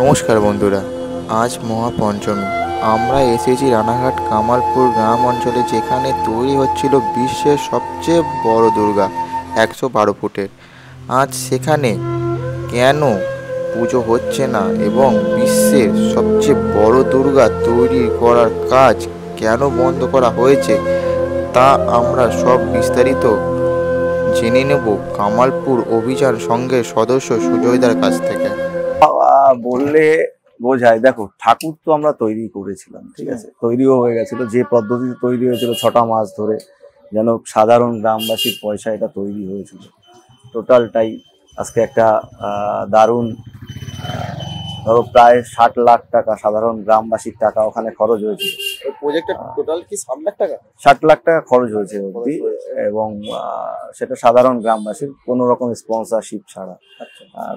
নমস্কার বন্ধুরা, আজ মহাপঞ্চমী। আমরা এসেছি রানাঘাট কামালপুর গ্রাম অঞ্চলে, যেখানে তৈরি হচ্ছিল বিশ্বের সবচেয়ে বড় দুর্গা 112 ফুটের। আজ সেখানে কেন পুজো হচ্ছে না এবং বিশ্বের সবচেয়ে বড় দুর্গা তৈরি করার কাজ কেন বন্ধ করা হয়েছে, তা আমরা সব বিস্তারিত জেনে নেব কামালপুর অভিযান সংঘের সদস্য সুজয়দার কাছ থেকে। বললে বোঝায়, দেখো ঠাকুর তো আমরা তৈরি করেছিলাম, ঠিক আছে, তৈরিও হয়ে গেছিল। যে পদ্ধতিতে তৈরি হয়েছিল 6টা মাস ধরে, যেন সাধারণ গ্রামবাসীর পয়সা এটা তৈরি হয়েছিল, টোটালটাই আজকে একটা দারুণ, ধরো প্রায় 60 লাখ টাকা সাধারণ গ্রামবাসীর টাকা ওখানে খরচ হয়েছিল। টোটাল কি 7 লাখ টাকা? 60 লাখ টাকা খরচ হয়েছে অবধি, এবং সেটা সাধারণ গ্রামবাসীর কোনো রকম স্পন্সরশিপ ছাড়া।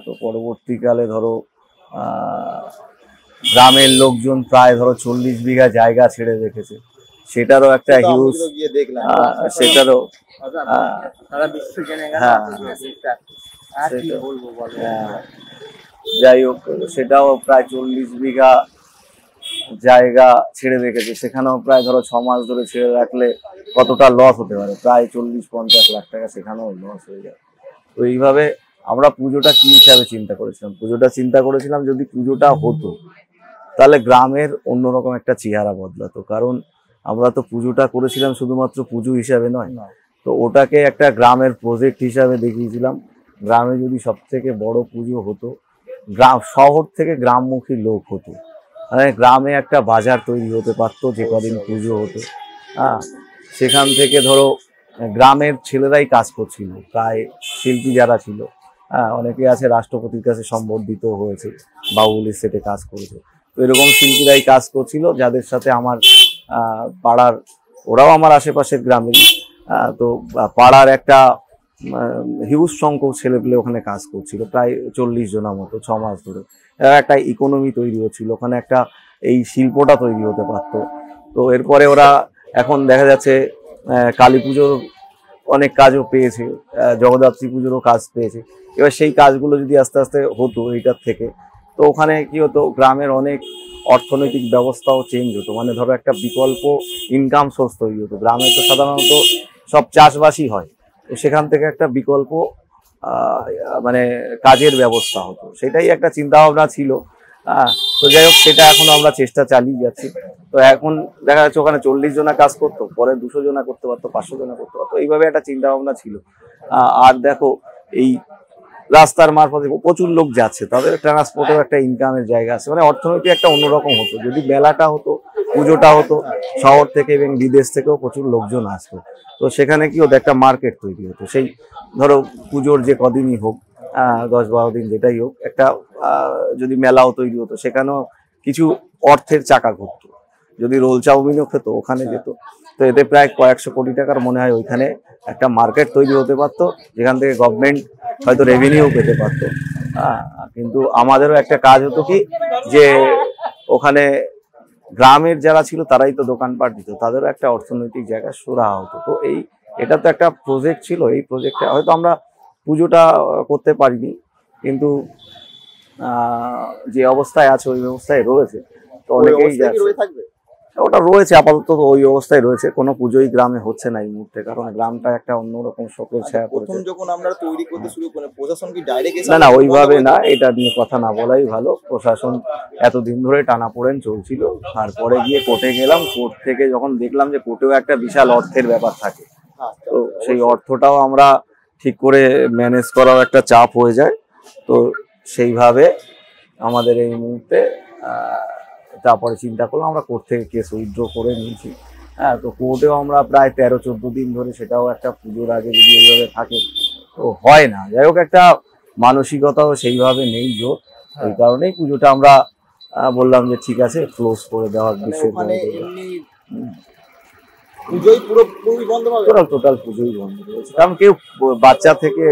তো পরবর্তীকালে ধরো গ্রামের লোকজন প্রায় ধরো 40 বিঘা জায়গা ছেড়ে রেখেছে, সেটারও একটা হিউজ, সেটারও যাই হোক, সেটাও প্রায় 40 বিঘা জায়গা ছেড়ে রেখেছে। সেখানেও প্রায় ধরো 6 মাস ধরে ছেড়ে রাখলে কতটা লস হতে পারে, প্রায় 40-50 লাখ টাকা সেখানেও লস হয়ে যায়। তো এইভাবে আমরা পুজোটা কি হিসাবে চিন্তা করেছিলাম, যদি পুজোটা হতো তাহলে গ্রামের অন্যরকম একটা চেহারা বদলাতো। কারণ আমরা তো পুজোটা করেছিলাম শুধুমাত্র পুজো হিসাবে নয়, তো ওটাকে একটা গ্রামের প্রজেক্ট হিসাবে দেখিয়েছিলাম। গ্রামে যদি সব থেকে বড় পুজো হতো, শহর থেকে গ্রামমুখী লোক হতো, মানে গ্রামে একটা বাজার তৈরি হতে পারতো যে কদিন পুজো হতো। সেখান থেকে ধরো গ্রামের ছেলেরাই কাজ করছিল, প্রায় শিল্পী যারা ছিল, অনেকে আছে রাষ্ট্রপতির কাছে সম্বর্ধিত হয়েছে, বাউল সেটে কাজ করেছে। তো এরকম শিল্পীরাই কাজ করছিল, যাদের সাথে আমার পাড়ার, ওরাও আমার আশেপাশের গ্রামের, তো পাড়ার একটা হিউজ সংখ্যক ছেলেপেলে ওখানে কাজ করছিল, প্রায় 40 জনের মতো, 6 মাস ধরে। একটা ইকোনমি তৈরি হচ্ছিল ওখানে, একটা এই শিল্পটা তৈরি হতে পারতো। তো এরপরে ওরা এখন দেখা যাচ্ছে কালী পুজোর অনেক কাজও পেয়েছে, জগদ্ধাত্রী পুজোরও কাজ পেয়েছে। এবার সেই কাজগুলো যদি আস্তে আস্তে হতো এইটার থেকে, তো ওখানে কি হতো, গ্রামের অনেক অর্থনৈতিক ব্যবস্থাও চেঞ্জ হতো, মানে ধরো একটা বিকল্প ইনকাম সোর্স তৈরি হতো। গ্রামে তো সাধারণত সব চাষবাসই হয়, তো সেখান থেকে একটা বিকল্প মানে কাজের ব্যবস্থা হতো, সেটাই একটা চিন্তা ভাবনা ছিল। তো যাই হোক, সেটা এখনো আমরা চেষ্টা চালিয়ে যাচ্ছি। তো এখন দেখা যাচ্ছে ওখানে 40 জনা কাজ করতো, পরে 200 জনা করতে পারতো, 500 জনা করতে পারতো, এইভাবে একটা চিন্তা ভাবনা ছিল। আর দেখো, এই রাস্তার মারফতে প্রচুর লোক যাচ্ছে, তাদের ট্রান্সপোর্টের একটা ইনকামের জায়গা আছে, মানে অর্থনীতি একটা অন্যরকম হতো যদি মেলাটা হতো, পুজোটা হতো। শহর থেকে এবং বিদেশ থেকেও প্রচুর লোকজন আসতো, তো সেখানে কি হতো, একটা মার্কেট তৈরি হতো। সেই ধরো পুজোর যে কদিনই হোক, 10-12 দিন যেটাই হোক, একটা যদি মেলাও তৈরি হতো, সেখানেও কিছু অর্থের চাকা ঘুরতো। যদি রোল চাউমিনও খেত, ওখানে যেত। তো এতে প্রায় কয়েকশো কোটি টাকার মনে হয় ওইখানে একটা মার্কেট তৈরি হতে পারতো, যেখান থেকে গভর্নমেন্ট হয়তো রেভিনিউ পেতে পারতো। হ্যাঁ, কিন্তু আমাদেরও একটা কাজ হতো কি, যে ওখানে গ্রামের যারা ছিল তারাই তো দোকানপাট দিত, তাদেরও একটা অর্থনৈতিক জায়গা সুরাহা হতো। তো এটা তো একটা প্রজেক্ট ছিল, এই প্রজেক্টটা হয়তো আমরা পুজোটা করতে পারিনি, কিন্তু যে অবস্থায় আছে ওই অবস্থায় রয়েছে, তো অনেকেই যাচ্ছে। ওটা রয়েছে আপাতত, তো ওই অবস্থায় রয়েছে, কোনো পুজোই গ্রামে হচ্ছে না এই মুহূর্তে, কারণ গ্রামটা একটা অন্যরকম শোকের ছায়া প্রথম পড়েছে। যখন আমরা তৈরি করতে শুরু করি প্রশাসন কি ডাইরেক্ট এসে না, আমাদের ওইভাবে বন্ধ না, করে এটা নিয়ে কথা না বলাই ভালো। প্রশাসন এতদিন ধরে টানাপোড়েন চলছিল, তারপরে গিয়ে কোর্টে গেলাম, কোর্ট থেকে যখন দেখলাম যে কোর্টেও একটা বিশাল অর্থের ব্যাপার থাকে, হ্যাঁ, তো সেই অর্থটাও আমরা ঠিক করে ম্যানেজ করাও একটা চাপ হয়ে যায়। তো সেইভাবে আমাদের এই মুহূর্তে তারপরে চিন্তা করলাম, আমরা কোর্ট থেকে কেস উইথড্র করে নিয়েছি। হ্যাঁ, তো কোর্টেও আমরা প্রায় 13-14 দিন ধরে, সেটাও একটা পুজোর আগে যদি এইভাবে থাকে তো হয় না। যাই হোক, একটা মানসিকতাও সেইভাবে নেই জোর, এই কারণেই পুজোটা আমরা বললাম যে ঠিক আছে, ক্লোজ করে দেওয়ার বিষয়। ওখানে এমনি পুজোই পুরোপুরি বন্ধ হবে, টোটাল পুজোই বন্ধ রয়েছে, কারণ কেউ বাচ্চা থেকে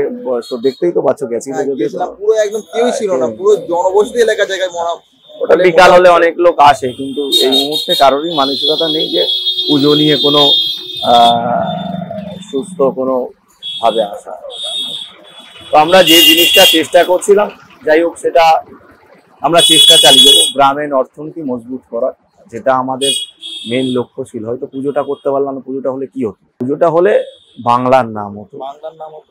তো দেখতেই তো বাচ্চা গেছিল, যদি গিয়েছিলাম পুরো একদম কেউই ছিল না, পুরো জনবসতি এলাকা জায়গায় মরা। ওটা বিকাল হলে অনেক লোক আসে, কিন্তু এই মুহূর্তে কারোরই মানসিকতা নেই যে পুজো নিয়ে কোনো সুস্থ কোনো ভাবে আসা। তো আমরা যে জিনিসটা চেষ্টা করছিলাম, যাই হোক, সেটা আমরা চেষ্টা চালিয়ে যাবো, গ্রামের অর্থনীতি মজবুত করার, যেটা আমাদের মেন লক্ষ্য ছিল। হয়তো পুজোটা করতে পারলাম না, পুজোটা হলে কি হতো, পুজোটা হলে বাংলার নাম হতো, বাংলার নাম হতো,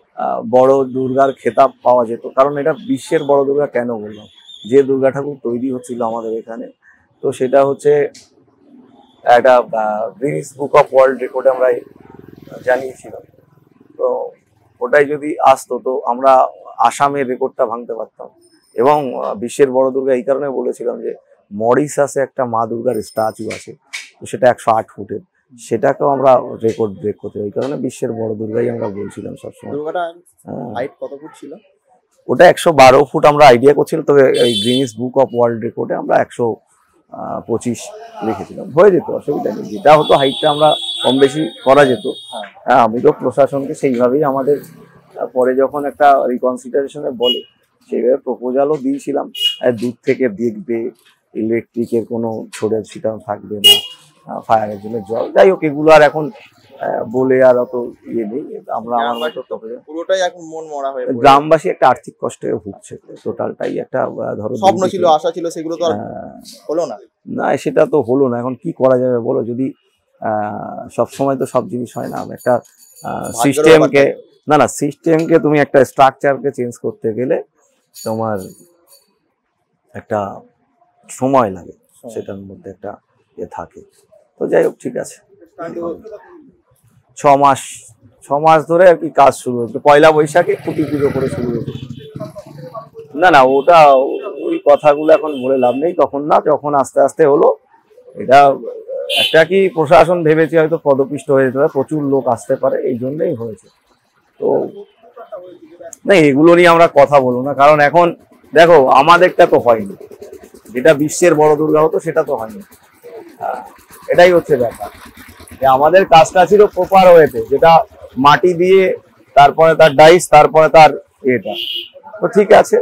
বড় দুর্গার খেতাব পাওয়া যেত। কারণ এটা বিশ্বের বড় দুর্গা কেন বললাম, যে দুর্গা ঠাকুর তৈরি হচ্ছিল আমাদের এখানে, তো সেটা হচ্ছে একটা গিনেস বুক অফ ওয়ার্ল্ড রেকর্ডে আমরা জানিয়েছিলাম। তো ওটাই যদি আসতো, তো আমরা আসামের রেকর্ডটা ভাঙতে পারতাম। এবং বিশ্বের বড় দুর্গা এই কারণে বলেছিলাম যে মরিশাসে একটা মা দুর্গার স্ট্যাচু আছে, তো সেটা 108 ফুটের, সেটাকেও আমরা রেকর্ড ব্রেক করতে, এই কারণে বিশ্বের বড় দুর্গাই আমরা বলছিলাম সবসময়। দুর্গাটা হাইট কত ফুট ছিল? ওটা 112 ফুট আমরা আইডিয়া করছিলাম, তবে এই গিনেস বুক অফ ওয়ার্ল্ড রেকর্ডে আমরা 125 লিখেছিলাম। হয়ে যেত, অসুবিধা নেই, যেটা হতো হাইটটা আমরা কম বেশি করা যেত। হ্যাঁ, আমি তো প্রশাসনকে সেইভাবেই আমাদের পরে যখন একটা রিকনসিডারেশনে বলে, সেইভাবে প্রপোজালও দিয়েছিলাম, দূর থেকে দেখবে, ইলেকট্রিকের কোনো ছড়ে ছিটানো থাকবে না, ফায়ারের জন্য জল, যাই হোক, এগুলো আর এখন বলে আর অত ইয়ে নেই। আমরা আমার মতো পুরোটাই এখন মন মরা হয়ে পড়েছে। গ্রামবাসী একটা আর্থিক কষ্টে ভুগছে, টোটালটাই একটা ধরো স্বপ্ন ছিল, আশা ছিল, সেগুলো তো আর হলো না। না, সেটা তো হলো না। এখন কি করা যাবে বলো, যদি সবসময় তো সব জিনিস হয় না। একটা সিস্টেমকে, না সিস্টেমকে তুমি একটা স্ট্রাকচারকে চেঞ্জ করতে গেলে তোমার একটা সময় লাগে, সেটার মধ্যে একটা ইয়ে থাকে। তো যাই হোক, ঠিক আছে, 6 মাস ধরে আর কি কাজ শুরু হয়েছে। পয়লা বৈশাখে খুঁটি পুজো করে শুরু হয়েছে। না, ওটা ওই কথাগুলো এখন বলে লাভ নেই, তখন না, যখন আস্তে আস্তে হলো। এটা একটা কি প্রশাসন ভেবেছে হয়তো পদপিষ্ট হয়ে যেতে পারে, প্রচুর লোক আসতে পারে, এই জন্যই হয়েছে। তো না, এগুলো নিয়ে আমরা কথা বলবো না, কারণ এখন দেখো আমাদেরটা তো হয়নি, যেটা বিশ্বের বড় দুর্গা হতো সেটা তো হয়নি। এটাই হচ্ছে ব্যাপার, যে আমাদের কাজটা ছিল প্রপার ওয়েতে, যেটা মাটি দিয়ে, তারপরে তার ডাইস, তারপরে তার এটা, তো ঠিক আছে।